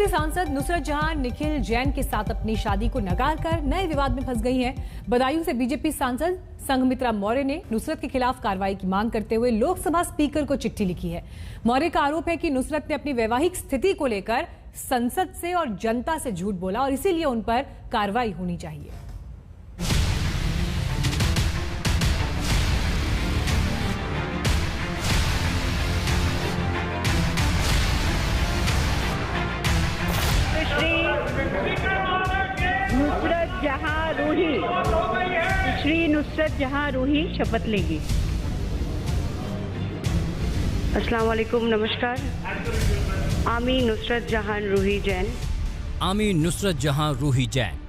सांसद नुसरत जहां निखिल जैन के साथ अपनी शादी को नकार कर नए विवाद में फंस गई हैं। बदायूं से बीजेपी सांसद संघमित्रा मौर्य ने नुसरत के खिलाफ कार्रवाई की मांग करते हुए लोकसभा स्पीकर को चिट्ठी लिखी है। मौर्य का आरोप है कि नुसरत ने अपनी वैवाहिक स्थिति को लेकर संसद से और जनता से झूठ बोला और इसीलिए उन पर कार्रवाई होनी चाहिए। श्री नुसरत जहां रूही शपथ लेगी। अस्सलाम वालेकुम, नमस्कार। आमी नुसरत जहां रूही जैन। आमी नुसरत जहां रूही जैन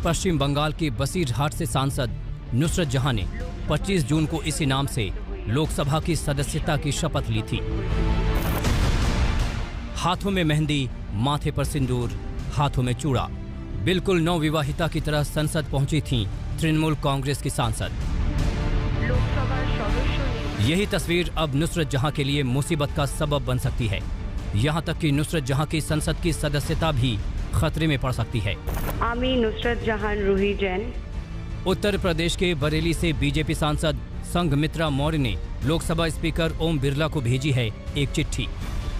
पश्चिम बंगाल के बसीरहाट से सांसद नुसरत जहां ने 25 जून को इसी नाम से लोकसभा की सदस्यता की शपथ ली थी। हाथों में मेहंदी, माथे पर सिंदूर, हाथों में चूड़ा, बिल्कुल नवविवाहिता की तरह संसद पहुंची थीं तृणमूल कांग्रेस की सांसद। यही तस्वीर अब नुसरत जहां के लिए मुसीबत का सबब बन सकती है। यहां तक कि नुसरत जहां की संसद की सदस्यता भी खतरे में पड़ सकती है। आमी नुसरत जहां रूही जैन। उत्तर प्रदेश के बरेली से बीजेपी सांसद संघमित्रा मौर्य ने लोकसभा स्पीकर ओम बिरला को भेजी है एक चिट्ठी।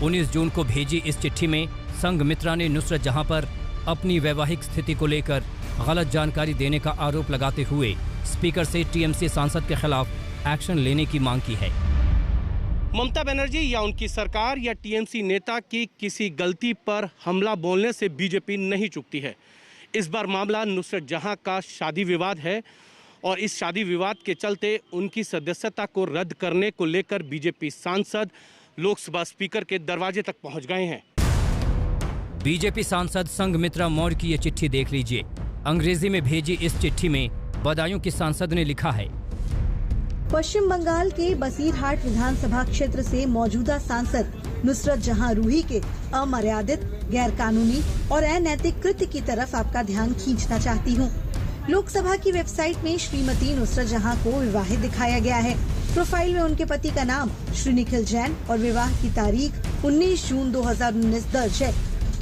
19 जून को भेजी इस चिट्ठी में संघमित्रा ने नुसरत जहां पर अपनी वैवाहिक स्थिति को लेकर गलत जानकारी देने का आरोप लगाते हुए स्पीकर से टीएमसी सांसद के खिलाफ एक्शन लेने की मांग की है। ममता बनर्जी या उनकी सरकार या टीएमसी नेता की किसी गलती पर हमला बोलने से बीजेपी नहीं चूकती है। इस बार मामला नुसरत जहां का शादी विवाद है और इस शादी विवाद के चलते उनकी सदस्यता को रद्द करने को लेकर बीजेपी सांसद लोकसभा स्पीकर के दरवाजे तक पहुंच गए हैं। बीजेपी सांसद संघमित्रा मौर्य की ये चिट्ठी देख लीजिए। अंग्रेजी में भेजी इस चिट्ठी में बदायूं की सांसद ने लिखा है, पश्चिम बंगाल के बसीरहाट विधानसभा क्षेत्र से मौजूदा सांसद नुसरत जहां रूही के अमर्यादित, गैर कानूनी और अनैतिक कृत्य की तरफ आपका ध्यान खींचना चाहती हूं। लोकसभा की वेबसाइट में श्रीमती नुसरत जहां को विवाहित दिखाया गया है। प्रोफाइल में उनके पति का नाम श्री निखिल जैन और विवाह की तारीख 19 जून 2019 दर्ज है।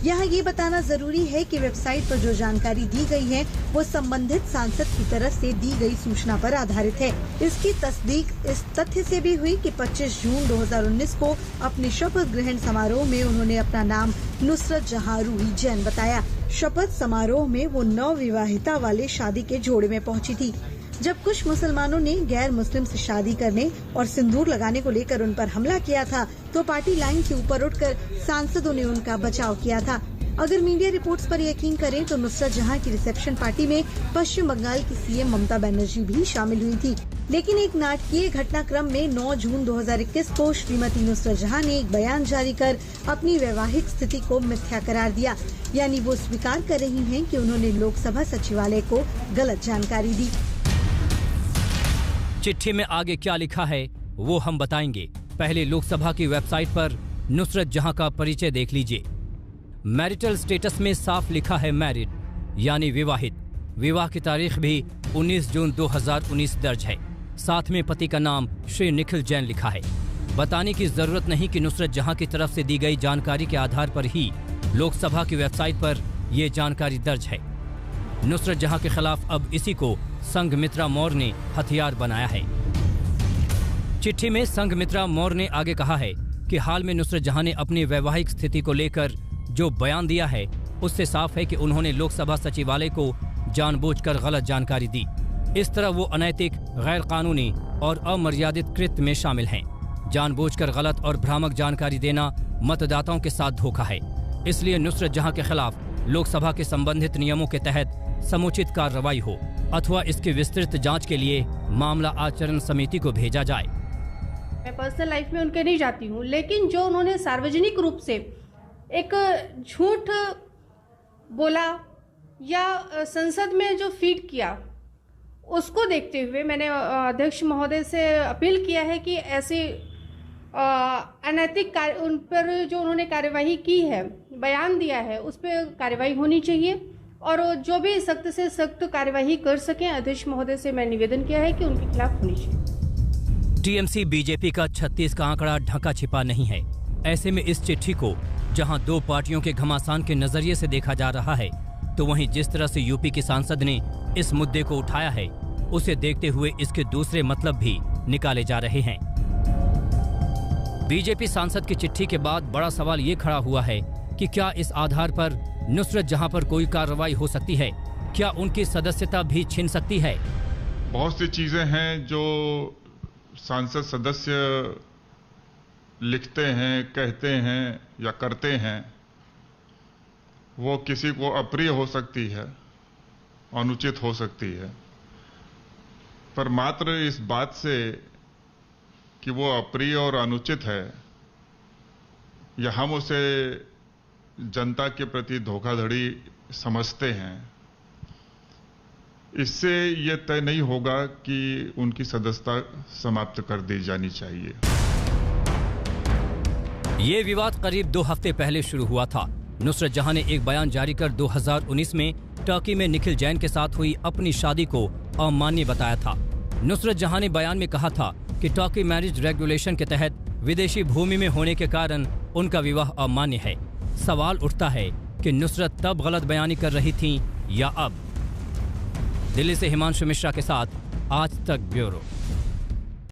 यहाँ ये बताना जरूरी है कि वेबसाइट पर जो जानकारी दी गई है वो संबंधित सांसद की तरफ से दी गई सूचना पर आधारित है। इसकी तस्दीक इस तथ्य से भी हुई कि 25 जून 2019 को अपने शपथ ग्रहण समारोह में उन्होंने अपना नाम नुसरत जहां रूही जैन बताया। शपथ समारोह में वो नवविवाहिता वाले शादी के जोड़े में पहुंची थी। जब कुछ मुसलमानों ने गैर मुस्लिम से शादी करने और सिंदूर लगाने को लेकर उन पर हमला किया था तो पार्टी लाइन से ऊपर उठकर सांसदों ने उनका बचाव किया था। अगर मीडिया रिपोर्ट्स पर यकीन करें तो नुसरत जहां की रिसेप्शन पार्टी में पश्चिम बंगाल की सीएम ममता बनर्जी भी शामिल हुई थी। लेकिन एक नाटकीय घटनाक्रम में 9 जून 2021 को श्रीमती नुसरत जहां ने एक बयान जारी कर अपनी वैवाहिक स्थिति को मिथ्या करार दिया। यानी वो स्वीकार कर रही हैं कि उन्होंने लोकसभा सचिवालय को गलत जानकारी दी। चिट्ठी में आगे क्या लिखा है वो हम बताएंगे। पहले लोकसभा की वेबसाइट पर नुसरत जहां का परिचय देख लीजिए। मैरिटल स्टेटस में साफ लिखा है मैरिड, यानी विवाहित। विवाह की तारीख भी 19 जून 2019 दर्ज है। साथ में पति का नाम श्री निखिल जैन लिखा है। बताने की जरूरत नहीं कि नुसरत जहां की तरफ से दी गई जानकारी के आधार पर ही लोकसभा की वेबसाइट पर ये जानकारी दर्ज है। नुसरत जहां के खिलाफ अब इसी को संघमित्रा मौर्य ने हथियार बनाया है। चिट्ठी में संघमित्रा मौर्य ने आगे कहा है कि हाल में नुसरत जहां ने अपनी वैवाहिक स्थिति को लेकर जो बयान दिया है उससे साफ है कि उन्होंने लोकसभा सचिवालय को जानबूझकर गलत जानकारी दी। इस तरह वो अनैतिक, गैर कानूनी और अमर्यादित कृत्य में शामिल हैं। जानबूझकर गलत और भ्रामक जानकारी देना मतदाताओं के साथ धोखा है। इसलिए नुसरत जहां के खिलाफ लोकसभा के संबंधित नियमों के तहत समुचित कार्रवाई हो अथवा इसकी विस्तृत जांच के लिए मामला आचरण समिति को भेजा जाए। मैं पर्सनल लाइफ में उनके नहीं जाती हूँ, लेकिन जो उन्होंने सार्वजनिक रूप से एक झूठ बोला या संसद में जो फीड किया उसको देखते हुए मैंने अध्यक्ष महोदय से अपील किया है कि ऐसे अनैतिक उन पर जो उन्होंने कार्यवाही की है, बयान दिया है, उस पर कार्यवाही होनी चाहिए और जो भी सख्त से सख्त कार्यवाही कर सकें। अध्यक्ष महोदय से मैं निवेदन किया है कि उनके खिलाफ होनी चाहिए। टीएमसी बीजेपी का 36 का आंकड़ा ढका छिपा नहीं है। ऐसे में इस चिट्ठी को जहां दो पार्टियों के घमासान के नजरिए से देखा जा रहा है, तो वहीं जिस तरह से यूपी के सांसद ने इस मुद्दे को उठाया है, उसे देखते हुए इसके दूसरे मतलब भी निकाले जा रहे हैं। बीजेपी सांसद की चिट्ठी के बाद बड़ा सवाल ये खड़ा हुआ है कि क्या इस आधार पर नुसरत जहां पर कोई कार्रवाई हो सकती है? क्या उनकी सदस्यता भी छिन सकती है? बहुत सी चीजें हैं जो सांसद सदस्य लिखते हैं, कहते हैं या करते हैं, वो किसी को अप्रिय हो सकती है, अनुचित हो सकती है, पर मात्र इस बात से कि वो अप्रिय और अनुचित है या हम उसे जनता के प्रति धोखाधड़ी समझते हैं, इससे ये तय नहीं होगा कि उनकी सदस्यता समाप्त कर दी जानी चाहिए। ये विवाद करीब 2 हफ्ते पहले शुरू हुआ था। नुसरत जहां ने एक बयान जारी कर 2019 में टर्की में निखिल जैन के साथ हुई अपनी शादी को अमान्य बताया था। नुसरत जहां ने बयान में कहा था कि टर्की मैरिज रेगुलेशन के तहत विदेशी भूमि में होने के कारण उनका विवाह अमान्य है। सवाल उठता है कि नुसरत तब गलत बयानी कर रही थीं या अब? दिल्ली से हिमांशु मिश्रा के साथ आज तक ब्यूरो।